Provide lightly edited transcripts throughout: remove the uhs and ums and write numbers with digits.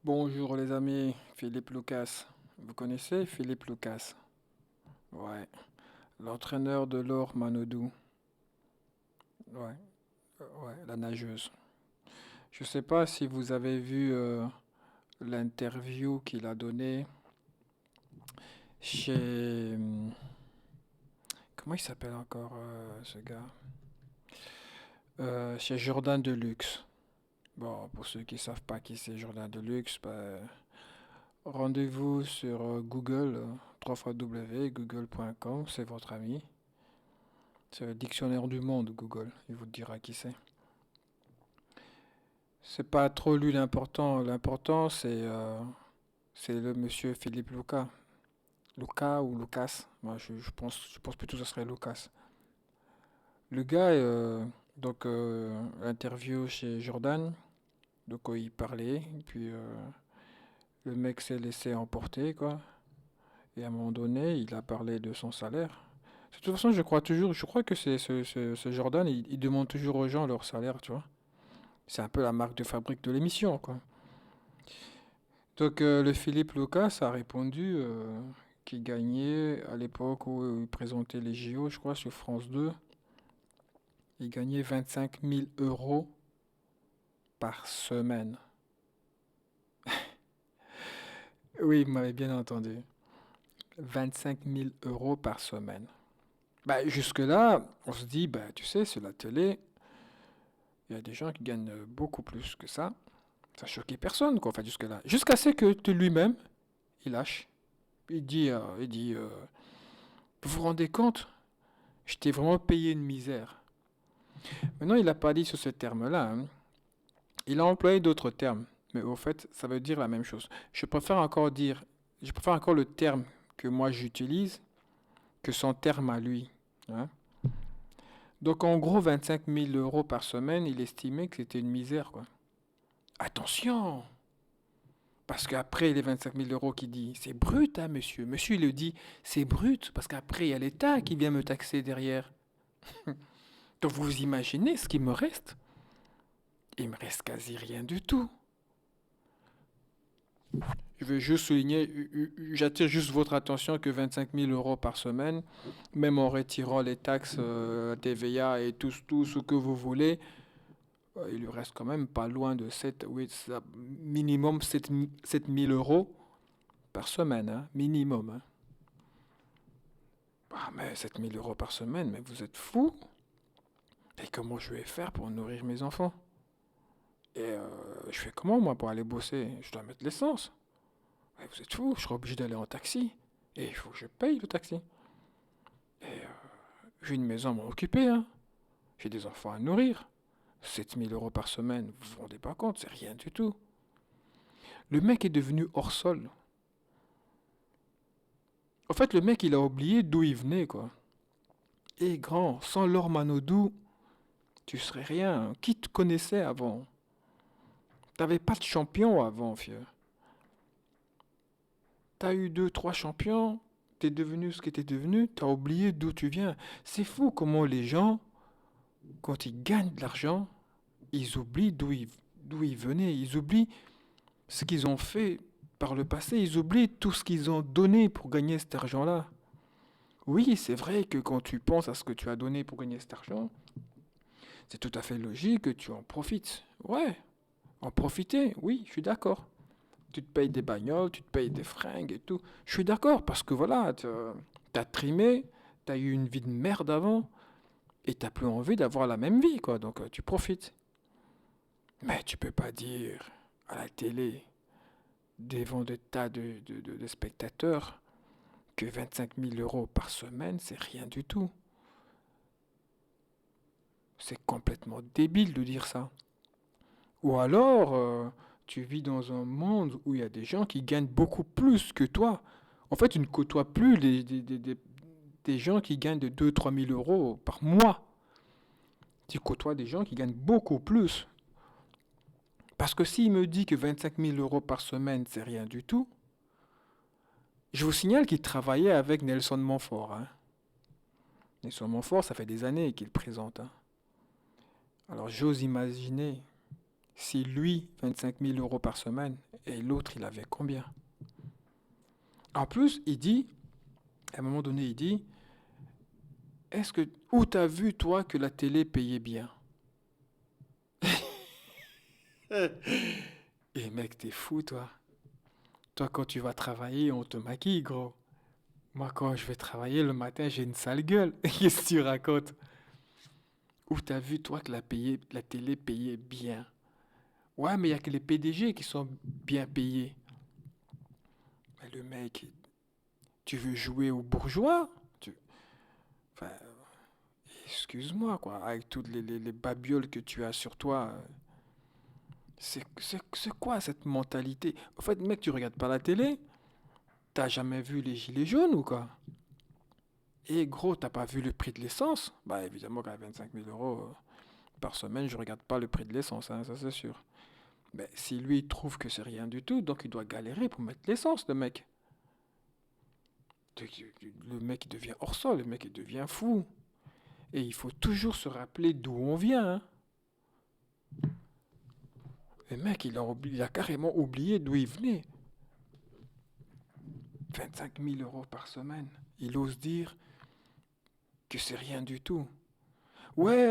Bonjour les amis, Philippe Lucas. Vous connaissez Philippe Lucas? Ouais, l'entraîneur de Laure Manodou. Ouais, ouais, la nageuse. Je sais pas si vous avez vu l'interview qu'il a donnée chez... comment il s'appelle encore ce gars? Chez Jordan Deluxe. Bon, pour ceux qui savent pas qui c'est Jordan Deluxe, rendez-vous sur Google, www.google.com, c'est votre ami. C'est le dictionnaire du monde, Google. Il vous dira qui c'est. C'est pas trop lui l'important. L'important, c'est le monsieur Philippe Lucas. Lucas ou Lucas. Moi, je pense plutôt que ce serait Lucas. Le gars, interview chez Jordan. Donc, il parlait. Et puis, le mec s'est laissé emporter, quoi. Et à un moment donné, il a parlé de son salaire. De toute façon, je crois que ce Jordan, il demande toujours aux gens leur salaire, tu vois. C'est un peu la marque de fabrique de l'émission, quoi. Donc le Philippe Lucas a répondu qu'il gagnait à l'époque où il présentait les JO, je crois, sur France 2, il gagnait 25 000 euros par semaine. Oui, vous m'avez bien entendu. 25 000 euros par semaine. Bah, jusque-là, on se dit, bah, tu sais, sur la télé, il y a des gens qui gagnent beaucoup plus que ça. Ça choquait personne, quoi, en fait, jusque-là. Jusqu'à ce que lui-même, il lâche. Vous vous rendez compte? Je t'ai vraiment payé une misère. Maintenant, il n'a pas dit sur ce terme-là, hein. Il a employé d'autres termes, mais au fait, ça veut dire la même chose. Je préfère encore le terme que moi j'utilise que son terme à lui, hein. Donc en gros, 25 000 euros par semaine, il estimait que c'était une misère, quoi. Attention, parce qu'après les 25 000 euros qu'il dit, c'est brut, hein, monsieur. Monsieur, il le dit, c'est brut, parce qu'après, il y a l'État qui vient me taxer derrière. Donc vous imaginez ce qui me reste? Il me reste quasi rien du tout. Je veux juste souligner, j'attire juste votre attention que 25 000 euros par semaine, même en retirant les taxes, TVA et tout ce que vous voulez, il lui reste quand même pas loin de 7, oui, minimum 7 000 euros par semaine, hein, minimum, hein. Ah, mais 7 000 euros par semaine, mais vous êtes fou? Et comment je vais faire pour nourrir mes enfants? Et je fais comment moi pour aller bosser? Je dois mettre l'essence. Mais vous êtes fou, je serai obligé d'aller en taxi. Et il faut que je paye le taxi. Et j'ai une maison à m'occuper, hein. J'ai des enfants à nourrir. 7 000 euros par semaine, vous vous rendez pas compte, c'est rien du tout. Le mec est devenu hors sol. En fait, le mec, il a oublié d'où il venait, quoi. Et grand, sans Laure Manodou, tu serais rien. Qui te connaissait avant? T'avais pas de champion avant, vieux. T'as eu deux, trois champions, t'es devenu ce que t'es devenu, t'as oublié d'où tu viens. C'est fou comment les gens, quand ils gagnent de l'argent, ils oublient d'où ils venaient, ils oublient ce qu'ils ont fait par le passé, ils oublient tout ce qu'ils ont donné pour gagner cet argent-là. Oui, c'est vrai que quand tu penses à ce que tu as donné pour gagner cet argent, c'est tout à fait logique que tu en profites. Ouais, en profiter, oui, je suis d'accord. Tu te payes des bagnoles, tu te payes des fringues et tout. Je suis d'accord parce que voilà, t'as trimé, t'as eu une vie de merde avant et t'as plus envie d'avoir la même vie, quoi. Donc tu profites. Mais tu peux pas dire à la télé, devant des tas de spectateurs, que 25 000 euros par semaine, c'est rien du tout. C'est complètement débile de dire ça. Ou alors, tu vis dans un monde où il y a des gens qui gagnent beaucoup plus que toi. En fait, tu ne côtoies plus des gens qui gagnent de 2 000 à 3 000 euros par mois. Tu côtoies des gens qui gagnent beaucoup plus. Parce que s'il me dit que 25 000 euros par semaine, c'est rien du tout, je vous signale qu'il travaillait avec Nelson Montfort, hein. Nelson Montfort, ça fait des années qu'il présente, hein. Alors j'ose imaginer Si lui, 25 000 € par semaine, et l'autre, il avait combien? En plus, il dit, à un moment donné, il dit, où t'as vu, toi, que la télé payait bien? Et mec, t'es fou, toi. Toi, quand tu vas travailler, on te maquille, gros. Moi, quand je vais travailler le matin, j'ai une sale gueule. Qu'est-ce que tu racontes? Où t'as vu, toi, que la télé payait bien? Ouais, mais il y a que les PDG qui sont bien payés. Mais le mec, tu veux jouer au bourgeois? Enfin, excuse-moi, quoi. Avec toutes les babioles que tu as sur toi, c'est quoi cette mentalité? En fait, mec, tu regardes pas la télé? T'as jamais vu les gilets jaunes ou quoi? Et gros, t'as pas vu le prix de l'essence? Bah évidemment qu'à 25 000 € par semaine, je regarde pas le prix de l'essence, hein, ça c'est sûr. Mais si lui il trouve que c'est rien du tout, donc il doit galérer pour mettre l'essence, le mec. Le mec il devient hors sol, le mec il devient fou. Et il faut toujours se rappeler d'où on vient, hein. Le mec il a carrément oublié d'où il venait. 25 000 € par semaine. Il ose dire que c'est rien du tout. Ouais,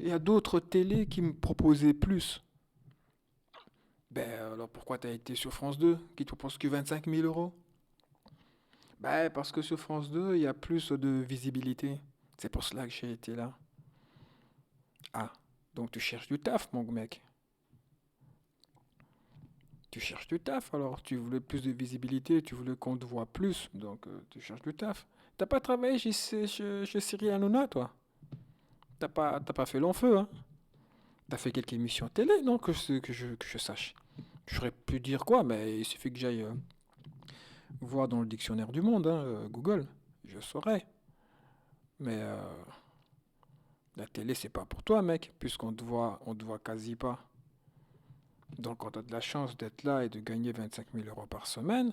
il y a d'autres télés qui me proposaient plus. Ben alors pourquoi t'as été sur France 2 qui te propose que 25 000 €? Ben parce que sur France 2 il y a plus de visibilité. C'est pour cela que j'ai été là. Ah, donc tu cherches du taf, mon mec. Tu cherches du taf alors. Tu voulais plus de visibilité, tu voulais qu'on te voit plus, donc tu cherches du taf. T'as pas travaillé chez Cyril Hanouna, toi? T'as pas fait long feu, hein? T'as fait quelques émissions télé, non, que je sache. J'aurais pu dire quoi, mais il suffit que j'aille voir dans le dictionnaire du monde, hein, Google. Je saurais. Mais la télé, c'est pas pour toi, mec, puisqu'on te voit quasi pas. Donc, quand t'as de la chance d'être là et de gagner 25 000 € par semaine,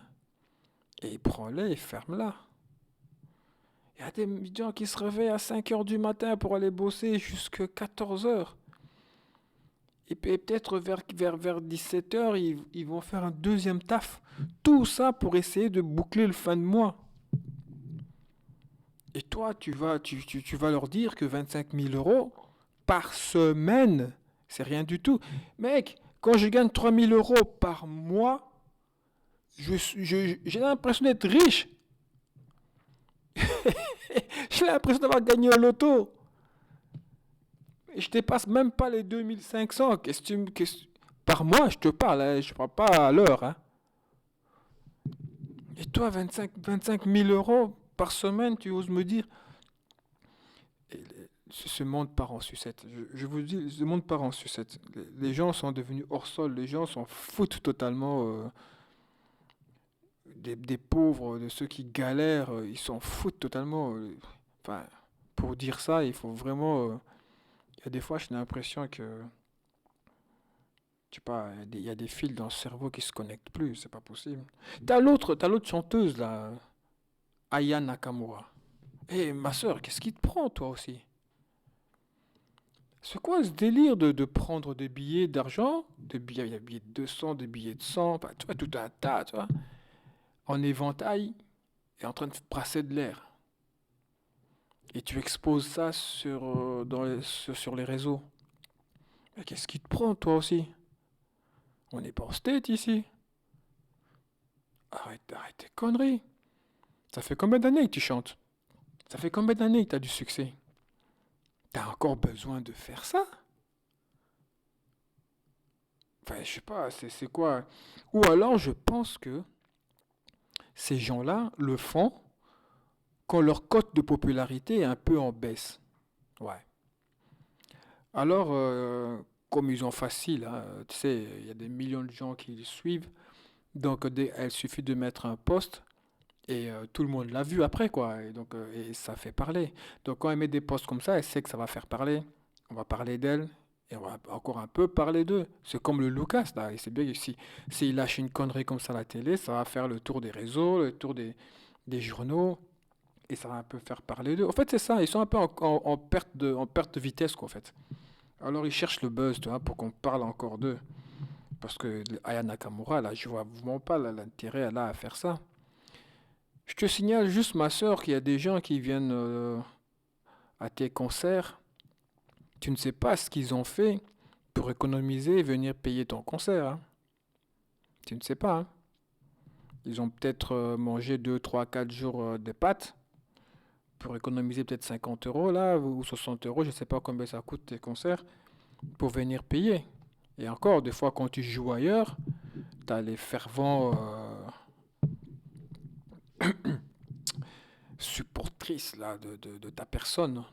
et prends-les et ferme-la. Il y a des gens qui se réveillent à 5 heures du matin pour aller bosser jusqu'à 14 heures. Et puis peut-être vers 17 heures, ils vont faire un deuxième taf. Tout ça pour essayer de boucler le fin de mois. Et toi, tu vas leur dire que 25 000 € par semaine, c'est rien du tout. Mec, quand je gagne 3 000 € par mois, j'ai l'impression d'être riche. J'ai l'impression d'avoir gagné au loto. Et je dépasse même pas les 2 500. Par mois, je te parle, hein, je parle pas à l'heure, hein. Et toi, 25 000 € par semaine, tu oses me dire. Et ce monde part en sucette. Je vous dis, ce monde part en sucette. Les gens sont devenus hors sol. Les gens s'en foutent totalement des pauvres, de ceux qui galèrent. Ils s'en foutent totalement. Enfin, pour dire ça, il faut vraiment. Il y a des fois, j'ai l'impression que. Je sais pas, il y a des fils dans le cerveau qui se connectent plus. C'est pas possible. T'as l'autre chanteuse là, Aya Nakamura. Eh, ma soeur, qu'est-ce qui te prend, toi aussi? C'est quoi ce délire de prendre des billets d'argent, des billets, il y a des billets de 200, des billets de 100, enfin, tu vois, tout un tas, tu vois, en éventail et en train de brasser de l'air. Et tu exposes ça sur les réseaux. Mais qu'est-ce qui te prend, toi aussi? On n'est pas en state ici. Arrête tes conneries. Ça fait combien d'années que tu chantes? Ça fait combien d'années que tu as du succès? T'as encore besoin de faire ça? Enfin, je sais pas, c'est quoi? Ou alors, je pense que ces gens-là le font quand leur cote de popularité est un peu en baisse. Ouais. Alors, comme ils ont facile, hein, tu sais, il y a des millions de gens qui les suivent, donc il suffit de mettre un post et tout le monde l'a vu après, quoi. Et donc, et ça fait parler. Donc, quand elle met des posts comme ça, elle sait que ça va faire parler. On va parler d'elle et on va encore un peu parler d'eux. C'est comme le Lucas, là. Et c'est bien que s'il lâche une connerie comme ça à la télé, ça va faire le tour des réseaux, le tour des journaux. Et ça va un peu faire parler d'eux. En fait, c'est ça. Ils sont un peu en perte de vitesse, quoi, en fait. Alors ils cherchent le buzz, tu vois, pour qu'on parle encore d'eux. Parce que Aya Nakamura, là, je vois vraiment pas l'intérêt là à faire ça. Je te signale juste, ma soeur, qu'il y a des gens qui viennent à tes concerts. Tu ne sais pas ce qu'ils ont fait pour économiser et venir payer ton concert, hein. Tu ne sais pas, hein. Ils ont peut-être mangé 2, 3, 4 jours de pâtes pour économiser peut-être 50 euros là, ou 60 euros, je ne sais pas combien ça coûte tes concerts, pour venir payer. Et encore, des fois, quand tu joues ailleurs, tu as les fervents supportrices là, de ta personne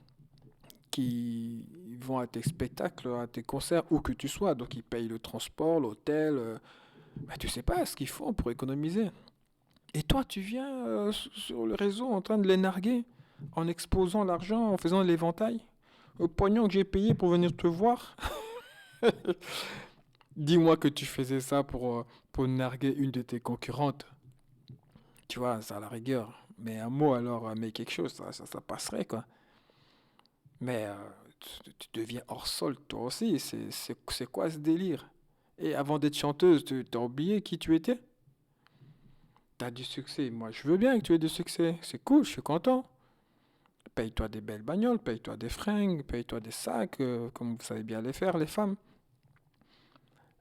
qui vont à tes spectacles, à tes concerts, où que tu sois. Donc, ils payent le transport, l'hôtel. Bah, tu sais pas ce qu'ils font pour économiser. Et toi, tu viens sur le réseau en train de les narguer, en exposant l'argent, en faisant l'éventail. Au pognon que j'ai payé pour venir te voir. Dis-moi que tu faisais ça pour narguer une de tes concurrentes. Tu vois, ça à la rigueur. Mais un mot alors, mais quelque chose, ça passerait quoi. Mais tu deviens hors sol toi aussi. C'est quoi ce délire? Et avant d'être chanteuse, tu t'as oublié qui tu étais? T'as du succès. Moi, je veux bien que tu aies du succès. C'est cool, je suis content. Paye-toi des belles bagnoles, paye-toi des fringues, paye-toi des sacs, comme vous savez bien les faire, les femmes.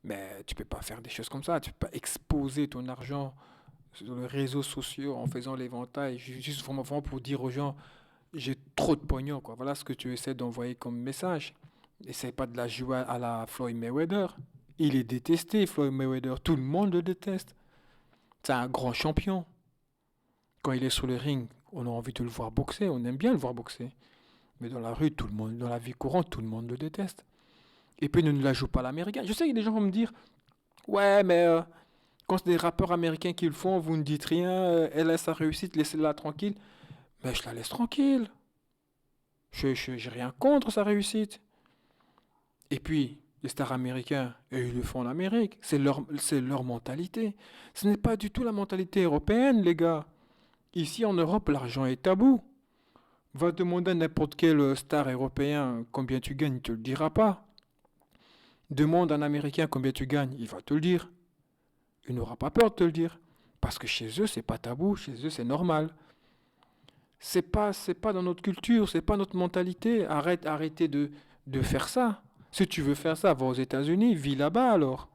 Mais tu peux pas faire des choses comme ça. Tu peux pas exposer ton argent sur les réseaux sociaux en faisant l'éventail, juste vraiment pour dire aux gens, j'ai trop de pognon, quoi. Voilà ce que tu essaies d'envoyer comme message. Essaye pas de la jouer à la Floyd Mayweather. Il est détesté, Floyd Mayweather. Tout le monde le déteste. C'est un grand champion. Quand il est sur le ring, on a envie de le voir boxer. On aime bien le voir boxer. Mais dans la rue, tout le monde, dans la vie courante, tout le monde le déteste. Et puis, ne la joue pas à l'américain. Je sais qu'il y a des gens qui vont me dire, ouais, mais quand c'est des rappeurs américains qui le font, vous ne dites rien, elle a sa réussite, laissez-la tranquille. Mais je la laisse tranquille. J'ai rien contre sa réussite. Et puis, les stars américains, ils le font en Amérique. C'est leur mentalité. Ce n'est pas du tout la mentalité européenne, les gars. Ici, en Europe, l'argent est tabou. Va demander à n'importe quel star européen combien tu gagnes, il te le dira pas. Demande à un Américain combien tu gagnes, il va te le dire. Il n'aura pas peur de te le dire. Parce que chez eux, c'est pas tabou, chez eux, c'est normal. C'est pas dans notre culture, c'est pas notre mentalité. Arrêtez de faire ça. Si tu veux faire ça, va aux États-Unis, vis là-bas alors.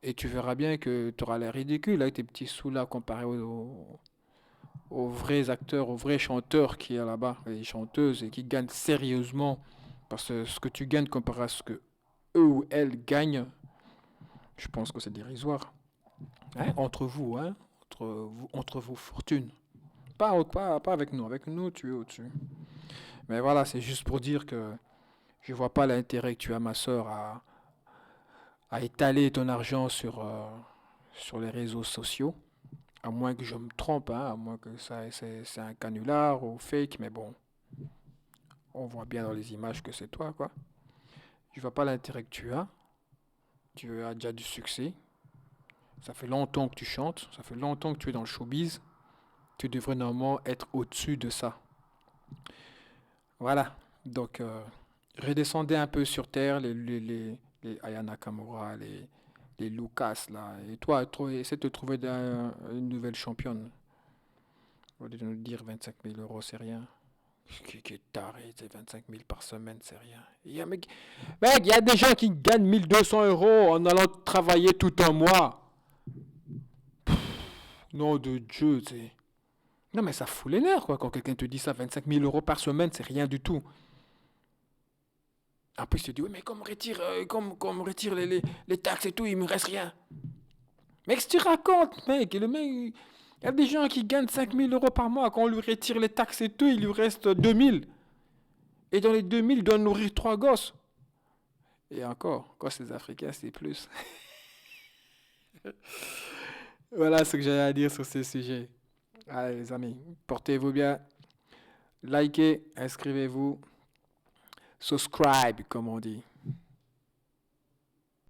Et tu verras bien que tu auras l'air ridicule avec tes petits sous là comparé aux vrais acteurs, aux vrais chanteurs qui y a là-bas, les chanteuses et qui gagnent sérieusement. Parce que ce que tu gagnes comparé à ce que eux ou elles gagnent, je pense que c'est dérisoire. Hein, entre vous, hein, entre vous, fortune. Pas avec nous. Avec nous, tu es au-dessus. Mais voilà, c'est juste pour dire que je vois pas l'intérêt que tu as, ma soeur, à étaler ton argent sur les réseaux sociaux. À moins que je me trompe, hein, à moins que ça c'est un canular ou fake, mais bon, on voit bien dans les images que c'est toi, quoi. Je vois pas l'intérêt que tu as. Tu as déjà du succès. Ça fait longtemps que tu chantes. Ça fait longtemps que tu es dans le showbiz. Tu devrais normalement être au-dessus de ça. Voilà. Donc, redescendez un peu sur terre, les Aya Nakamura, les Lucas, là. Et toi, essaie de trouver une nouvelle championne. Au lieu de nous dire 25 000 euros, c'est rien. Qui est taré, c'est 25 000 par semaine, c'est rien. Mec, il y a des gens qui gagnent 1 200 € en allant travailler tout un mois. Nom de Dieu, c'est. Non, mais ça fout les nerfs, quoi, quand quelqu'un te dit ça, 25 000 € par semaine, c'est rien du tout. Après, il te dit, oui, mais comme on retire les taxes et tout, il me reste rien. Mais qu'est-ce que tu racontes, mec? Et le mec, il y a des gens qui gagnent 5 000 € par mois. Quand on lui retire les taxes et tout, il lui reste 2 000. Et dans les 2 000, il doit nourrir 3 gosses. Et encore, quand c'est africain, c'est plus. Voilà ce que j'avais à dire sur ce sujet. Allez, les amis, portez-vous bien. Likez, inscrivez-vous, subscribe, comme on dit.